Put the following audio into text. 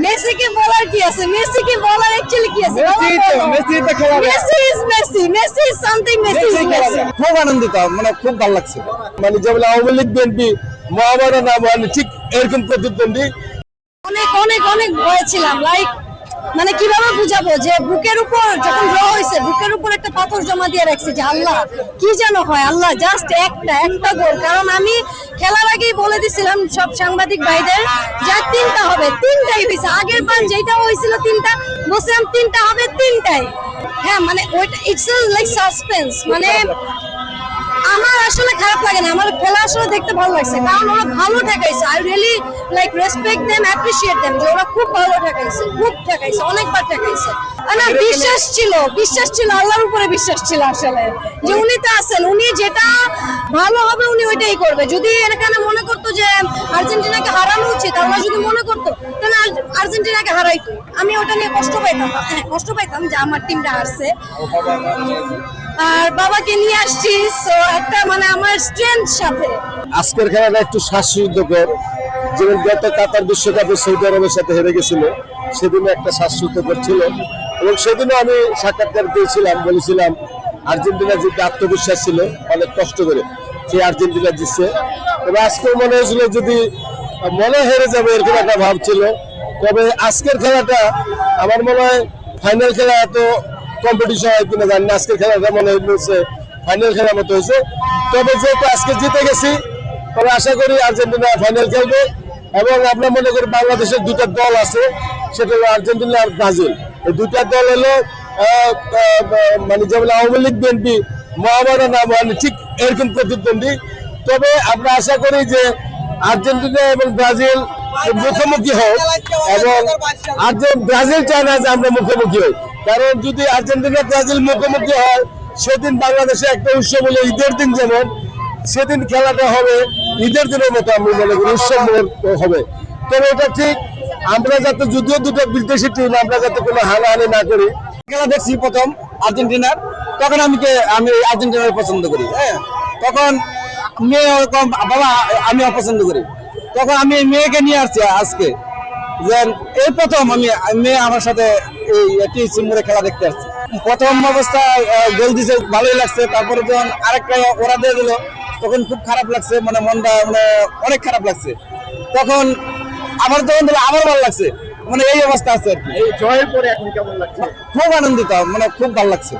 Messi কে বলার কি আছে? মেসি কে বলার অ্যাকচুয়ালি কি আছে? মেসি তো খেলা Messi is Messi, Messi is something, Messi is Messi. খুব আনন্দিত, মানে খুব ভালো লাগছে। মানে যেমন আওয়ামী লীগ বিএনপি মহামারণ মানে ঠিক এরকম প্রতিদ্বন্দ্বী। অনেক অনেক অনেক ভয় ছিলাম, লাইক মানে কিভাবে বুঝাবো যে বুকের উপর যখন ড্র হয়েছে, বুকের উপর একটা পাথর জমা দিয়ে রাখছি যে আল্লাহ কি যেন হয়, আল্লাহ জাস্ট একটা গোল। কারণ আমি খেলার আগেই বলে দিছিলাম সব সাংবাদিক ভাইদের যা তিনটা হবে, তিনটাই হয়েছে। আগের বার যেটা হয়েছিল তিনটা, বলছিলাম তিনটা হবে, তিনটাই। হ্যাঁ মানে ওইটা ইটস লাইক সাসপেন্স। মানে আমার আসলে খারাপ লাগে না, আমার খেলা আসলে দেখতে ভালো লাগছে, কারণ ওরা ভালো ঠেকাইছে। I really like respect them, appreciate them, যে ওরা খুব ভালো ঠেকাইছে, খুব ঠেকাইছে, অনেকবার ঠেকাইছে। আমার বিশ্বাস ছিল, আল্লাহর উপরে বিশ্বাস ছিল আসলে, যে উনি তো আছেন, উনি যেটা ভালো হবে উনি ওইটাই করবে। যদি এখানে মনে করতো যে আর্জেন্টিনাকে হারানো উচিত, আল্লাহ যদি মনে করতো তাহলে আর্জেন্টিনাকে হারাইতো, আমি ওটা নিয়ে কষ্ট পাইতাম। হ্যাঁ কষ্ট পাইতাম যে আমার টিমটা হারছে, আর বাবাকে নিয়ে আসছি, সো একটা মানে আমার স্ট্রেংথ সাথে। আজকের খেলাটা একটু শ্বাসরুদ্ধকর, যেমন গত কাতার বিশ্বকাপে সৌদি আরবের সাথে হেরে গেছিল, সেদিনও একটা শ্বাসরুদ্ধকর ছিল। এবং সেদিনও আমি সাক্ষাৎকার দিয়েছিলাম, বলেছিলাম আর্জেন্টিনা জিততে আত্মবিশ্বাস ছিল, অনেক কষ্ট করে সেই আর্জেন্টিনা জিতছে। তবে আজকেও মনে হয়েছিল যদি মনে হেরে যাবে এরকম একটা ভাব ছিল। তবে আজকের খেলাটা আমার মনে হয় ফাইনাল খেলা এত কম্পিটিশন হয় কিনা জানি না, আজকের খেলাটা মনে হচ্ছে ফাইনাল খেলার মতো হয়েছে। তবে যেহেতু আজকে জিতে গেছি, তবে আশা করি আর্জেন্টিনা ফাইনাল খেলবে। এবং আমরা মনে করি বাংলাদেশের দুটা দল আছে, সেটা হলো আর্জেন্টিনা আর ব্রাজিল। এই দুটা দল হলো মানে যেমন আওয়ামী লীগ বিএনপি মহামারণ মানে ঠিক এরকম প্রতিদ্বন্দ্বী। তবে আমরা আশা করি যে আর্জেন্টিনা এবং ব্রাজিল মুখোমুখি হোক, এবং ব্রাজিল চায় না যে আমরা মুখোমুখি হই। কারণ যদি আর্জেন্টিনা ব্রাজিল মুখোমুখি হয়, সেদিন বাংলাদেশে একটা উৎসব হলো ঈদের দিন, যেমন সেদিন খেলাটা হবে ঈদের দিনের মতো, আমি মনে করি উৎসব হবে। তবে এটা ঠিক আমরা যাতে যদিও দুটো বিদেশি টিম, আমরা যাতে কোনো হানাহানি না করি। খেলা দেখছি প্রথম আর্জেন্টিনার, তখন আমি আর্জেন্টিনার পছন্দ করি। হ্যাঁ, তখন মেয়ে বাবা আমি অপছন্দ করি, তখন আমি মেয়েকে নিয়ে আসছি আজকে, যে এই প্রথম আমি মেয়ে আমার সাথে এই সিম্বরে খেলা দেখতে আসছি। প্রথম অবস্থায় গোল দিছে, ভালোই লাগছে। তারপরে যখন আরেকটা ওরা দিয়ে দিল, তখন খুব খারাপ লাগছে, মানে মনটা মানে অনেক খারাপ লাগছে। তখন আবার যখন দিল আবার ভালো লাগছে, মানে এই অবস্থা আছে আর কি। এই জয়ের পরে এখন কেমন লাগছে? খুব আনন্দিত, মানে খুব ভালো লাগছে।